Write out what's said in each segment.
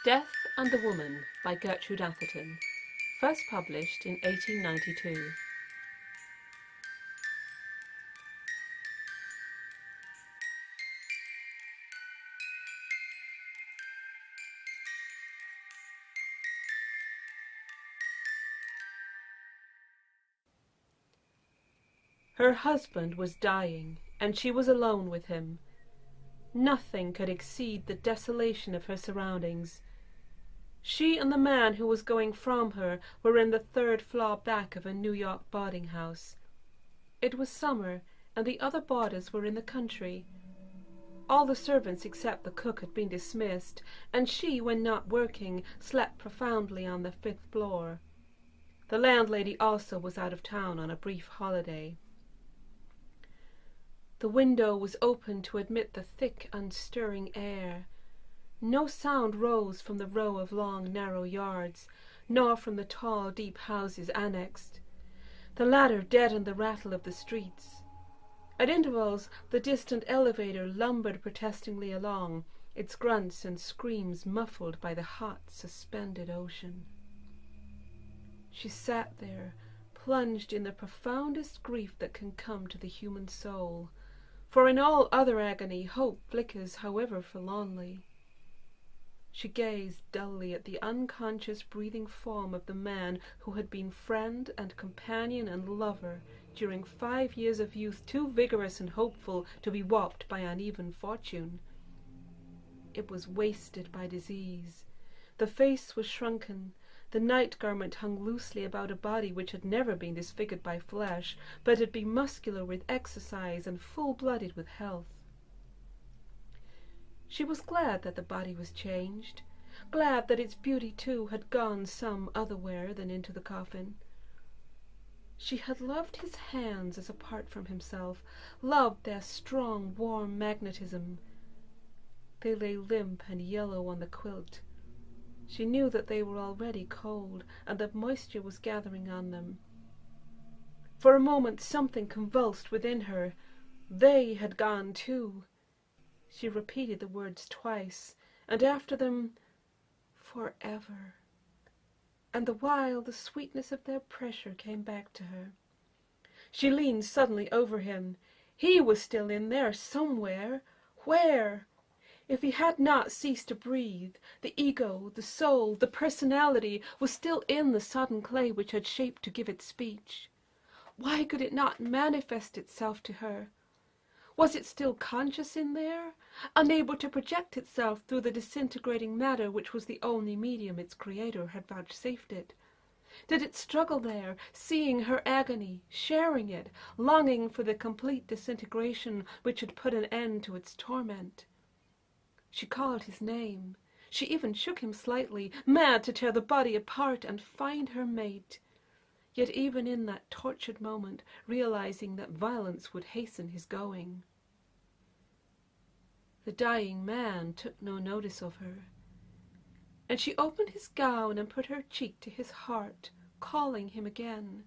Death and the Woman by Gertrude Atherton, first published in 1892. Her husband was dying, and she was alone with him. Nothing could exceed the desolation of her surroundings. She and the man who was going from her were in the third floor back of a New York boarding house. It was summer, and the other boarders were in the country. All the servants except the cook had been dismissed, and she, when not working, slept profoundly on the fifth floor. The landlady also was out of town on a brief holiday. The window was open to admit the thick, unstirring air. No sound rose from the row of long, narrow yards, nor from the tall, deep houses annexed. The latter deadened the rattle of the streets. At intervals, the distant elevator lumbered protestingly along, its grunts and screams muffled by the hot, suspended ocean. She sat there, plunged in the profoundest grief that can come to the human soul, for in all other agony hope flickers however forlornly. She gazed dully at the unconscious breathing form of the man who had been friend and companion and lover during 5 years of youth too vigorous and hopeful to be warped by uneven fortune. It was wasted by disease. The face was shrunken. The night garment hung loosely about a body which had never been disfigured by flesh, but had been muscular with exercise and full-blooded with health. She was glad that the body was changed, glad that its beauty too had gone some otherwhere than into the coffin. She had loved his hands as apart from himself, loved their strong, warm magnetism. They lay limp and yellow on the quilt. She knew that they were already cold, and that moisture was gathering on them. For a moment something convulsed within her. They had gone too. She repeated the words twice, and after them, forever. And the while the sweetness of their pressure came back to her. She leaned suddenly over him. He was still in there somewhere. Where? If he had not ceased to breathe, the ego, the soul, the personality was still in the sodden clay which had shaped to give it speech. Why could it not manifest itself to her? Was it still conscious in there, unable to project itself through the disintegrating matter which was the only medium its creator had vouchsafed it? Did it struggle there, seeing her agony, sharing it, longing for the complete disintegration which had put an end to its torment? She called his name. She even shook him slightly, mad to tear the body apart and find her mate. Yet even in that tortured moment, realizing that violence would hasten his going. The dying man took no notice of her, and she opened his gown and put her cheek to his heart, calling him again.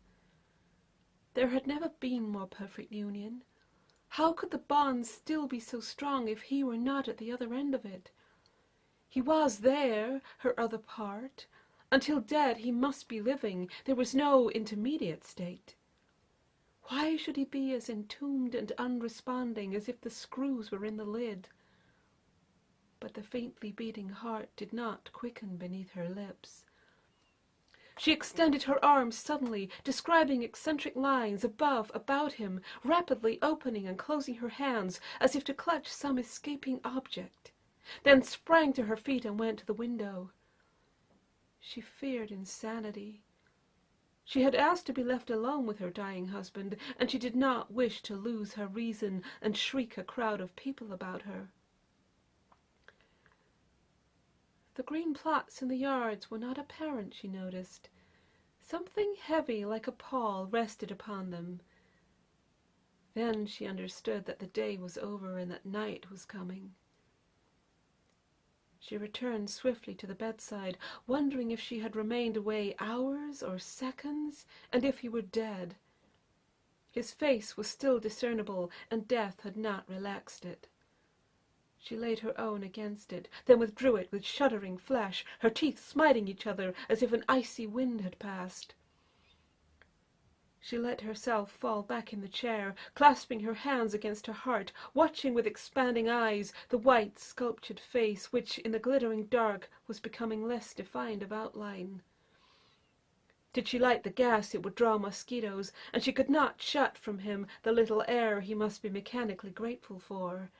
There had never been more perfect union. How could the bond still be so strong if he were not at the other end of it? He was there, her other part. Until dead he must be living. There was no intermediate state. Why should he be as entombed and unresponding as if the screws were in the lid? But the faintly beating heart did not quicken beneath her lips. She extended her arms suddenly, describing eccentric lines above, about him, rapidly opening and closing her hands as if to clutch some escaping object, then sprang to her feet and went to the window. She feared insanity. She had asked to be left alone with her dying husband, and she did not wish to lose her reason and shriek a crowd of people about her. The green plots in the yards were not apparent, she noticed. Something heavy like a pall rested upon them. Then she understood that the day was over and that night was coming. She returned swiftly to the bedside, wondering if she had remained away hours or seconds, and if he were dead. His face was still discernible, and death had not relaxed it. She laid her own against it, then withdrew it with shuddering flash, her teeth smiting each other as if an icy wind had passed. She let herself fall back in the chair, clasping her hands against her heart, watching with expanding eyes the white, sculptured face, which, in the glittering dark, was becoming less defined of outline. Did she light the gas, it would draw mosquitoes, and she could not shut from him the little air he must be mechanically grateful for.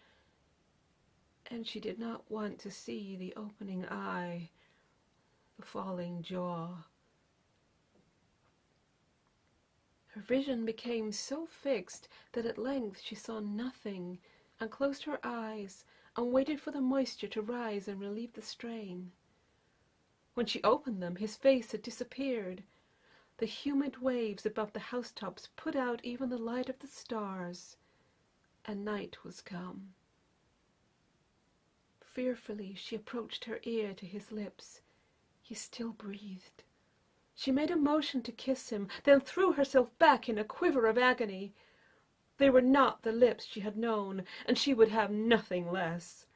And she did not want to see the opening eye, the falling jaw. Her vision became so fixed that at length she saw nothing, and closed her eyes and waited for the moisture to rise and relieve the strain. When she opened them, his face had disappeared. The humid waves above the housetops put out even the light of the stars, and night was come. Fearfully she approached her ear to his lips. He still breathed. She made a motion to kiss him, then threw herself back in a quiver of agony. They were not the lips she had known, and she would have nothing less.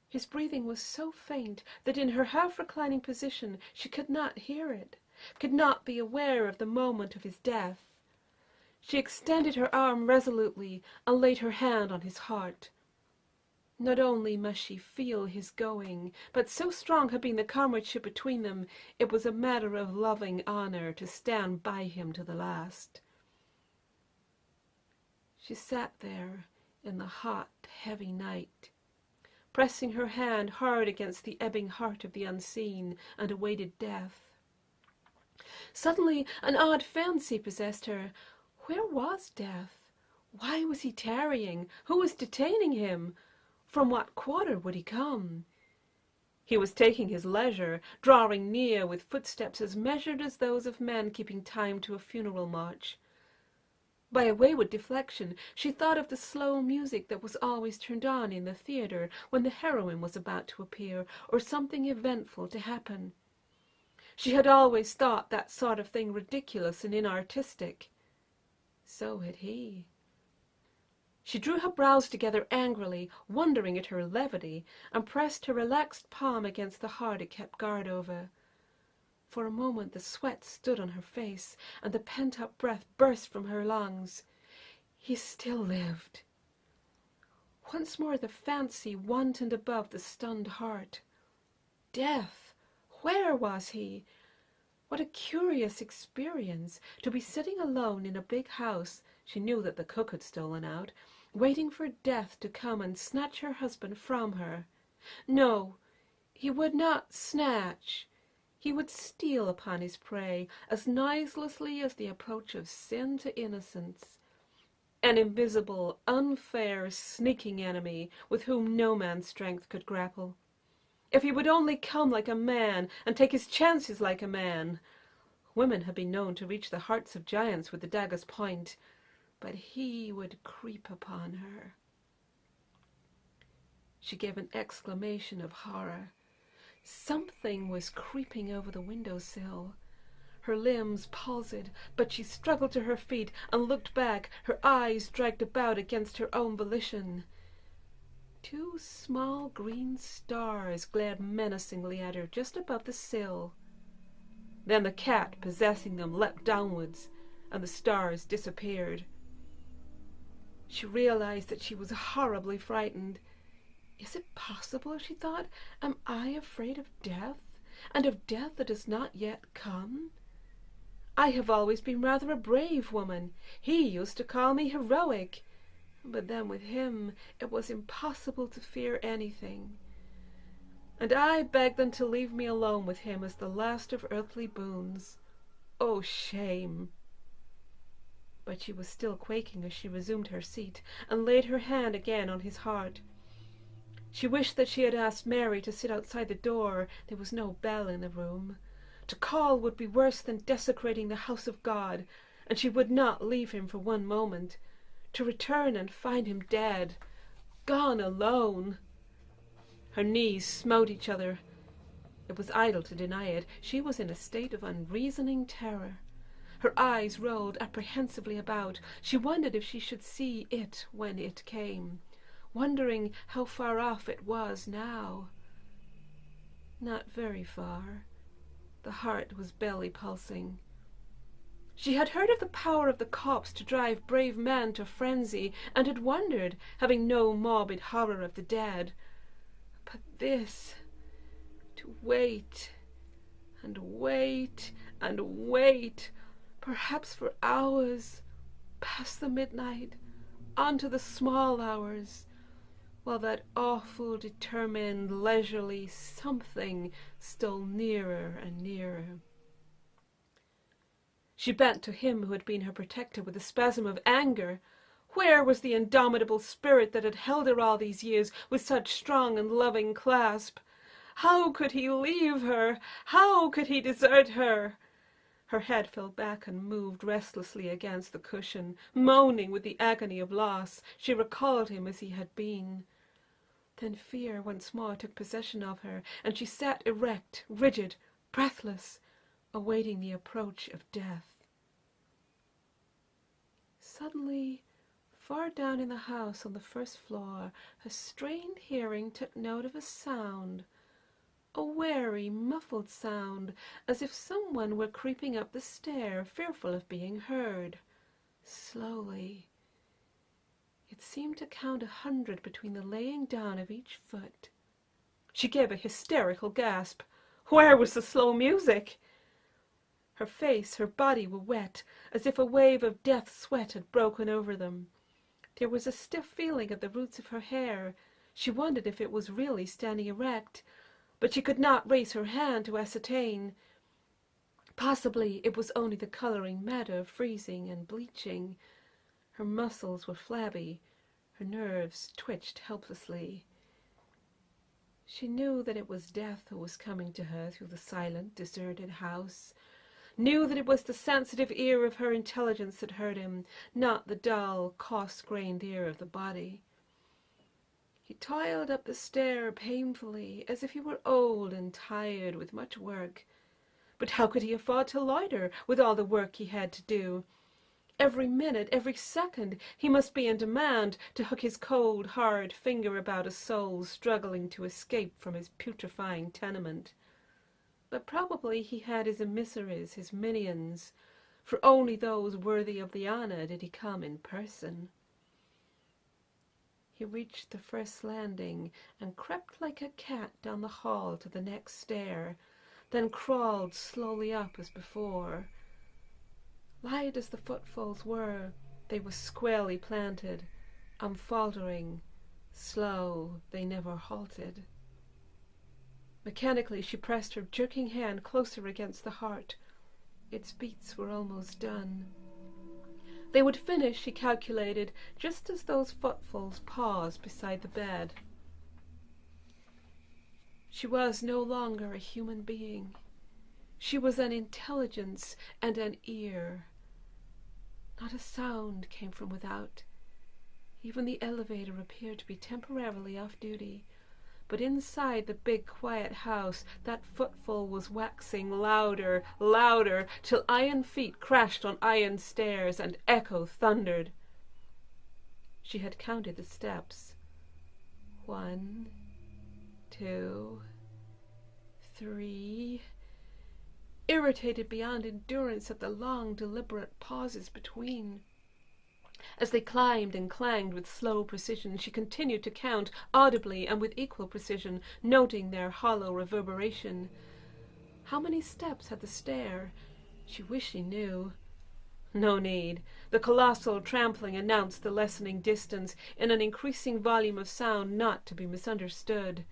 His breathing was so faint that in her half-reclining position she could not hear it, could not be aware of the moment of his death. She extended her arm resolutely and laid her hand on his heart. Not only must she feel his going, but so strong had been the comradeship between them, it was a matter of loving honor to stand by him to the last. She sat there in the hot, heavy night, pressing her hand hard against the ebbing heart of the unseen, and awaited death. Suddenly an odd fancy possessed her. Where was death? Why was he tarrying? Who was detaining him? From what quarter would he come? He was taking his leisure, drawing near with footsteps as measured as those of men keeping time to a funeral march. By a wayward deflection, she thought of the slow music that was always turned on in the theatre when the heroine was about to appear, or something eventful to happen. She had always thought that sort of thing ridiculous and inartistic. So had he. She drew her brows together angrily, wondering at her levity, and pressed her relaxed palm against the heart it kept guard over. For a moment the sweat stood on her face, and the pent-up breath burst from her lungs. He still lived. Once more the fancy wantoned above the stunned heart. Death! Where was he? What a curious experience, to be sitting alone in a big house, she knew that the cook had stolen out, waiting for death to come and snatch her husband from her. No, he would not snatch. He would steal upon his prey as noiselessly as the approach of sin to innocence. An invisible, unfair, sneaking enemy with whom no man's strength could grapple. If he would only come like a man and take his chances like a man. Women have been known to reach the hearts of giants with the dagger's point, but he would creep upon her. She gave an exclamation of horror. Something was creeping over the window-sill. Her limbs palsied, but she struggled to her feet and looked back, her eyes dragged about against her own volition. 2 small green stars glared menacingly at her just above the sill. Then the cat possessing them leapt downwards, and the stars disappeared. She realized that she was horribly frightened. Is it possible, she thought? Am I afraid of death, and of death that has not yet come? I have always been rather a brave woman. He used to call me heroic. But then with him it was impossible to fear anything. And I begged them to leave me alone with him as the last of earthly boons. Oh, shame! But she was still quaking as she resumed her seat, and laid her hand again on his heart. She wished that she had asked Mary to sit outside the door. There was no bell in the room. To call would be worse than desecrating the house of God, and she would not leave him for one moment. To return and find him dead, gone alone. Her knees smote each other. It was idle to deny it. She was in a state of unreasoning terror. Her eyes rolled apprehensively about. She wondered if she should see it when it came. wondering how far off it was now. Not very far. The heart was barely pulsing. She had heard of the power of the cops to drive brave men to frenzy, and had wondered, having no morbid horror of the dead. But this, to wait, and wait, and wait, perhaps for hours, past the midnight, on to the small hours, while that awful, determined, leisurely something stole nearer and nearer. She bent to him who had been her protector with a spasm of anger. Where was the indomitable spirit that had held her all these years with such strong and loving clasp? How could he leave her? How could he desert her? Her head fell back and moved restlessly against the cushion, moaning with the agony of loss. She recalled him as he had been. Then fear once more took possession of her, and she sat erect, rigid, breathless, awaiting the approach of death. Suddenly, far down in the house on the first floor, her strained hearing took note of a sound, a wary, muffled sound, as if someone were creeping up the stair, fearful of being heard. Slowly. It seemed to count 100 between the laying down of each foot. She gave a hysterical gasp. Where was the slow music? Her face, her body were wet, as if a wave of death sweat had broken over them. There was a stiff feeling at the roots of her hair. She wondered if it was really standing erect, but she could not raise her hand to ascertain. Possibly it was only the coloring matter freezing and bleaching. Her muscles were flabby, her nerves twitched helplessly. She knew that it was death who was coming to her through the silent, deserted house, knew that it was the sensitive ear of her intelligence that heard him, not the dull, coarse-grained ear of the body. He toiled up the stair painfully, as if he were old and tired with much work. But how could he afford to loiter with all the work he had to do? Every minute, every second, he must be in demand to hook his cold, hard finger about a soul struggling to escape from his putrefying tenement. But probably he had his emissaries, his minions, for only those worthy of the honor did he come in person. He reached the first landing and crept like a cat down the hall to the next stair, then crawled slowly up as before. Light as the footfalls were, they were squarely planted, unfaltering, slow, they never halted. Mechanically she pressed her jerking hand closer against the heart. Its beats were almost done. They would finish, she calculated, just as those footfalls paused beside the bed. She was no longer a human being. She was an intelligence and an ear. Not a sound came from without. Even the elevator appeared to be temporarily off duty. But inside the big, quiet house, that footfall was waxing louder, louder, till iron feet crashed on iron stairs and echo thundered. She had counted the steps. 1, 2, 3. Irritated beyond endurance at the long, deliberate pauses between. As they climbed and clanged with slow precision, she continued to count, audibly and with equal precision, noting their hollow reverberation. How many steps had the stair? She wished she knew. No need. The colossal trampling announced the lessening distance in an increasing volume of sound not to be misunderstood.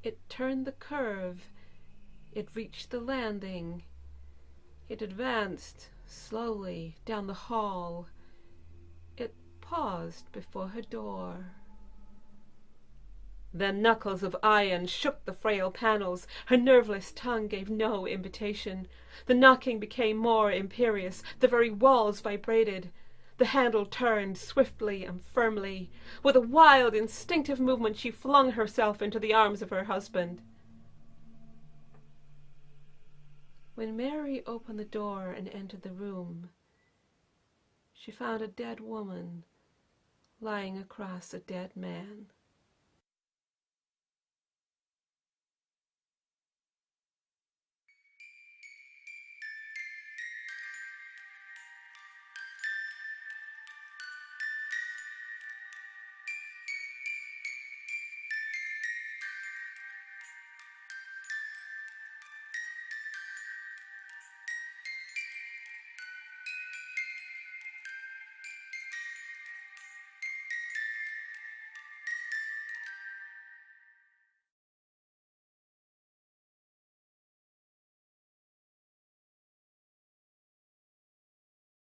It turned the curve. It reached the landing. It advanced slowly down the hall. It paused before her door. Then knuckles of iron shook the frail panels. Her nerveless tongue gave no invitation. The knocking became more imperious. The very walls vibrated. The handle turned swiftly and firmly. With a wild, instinctive movement, she flung herself into the arms of her husband. When Mary opened the door and entered the room, she found a dead woman lying across a dead man.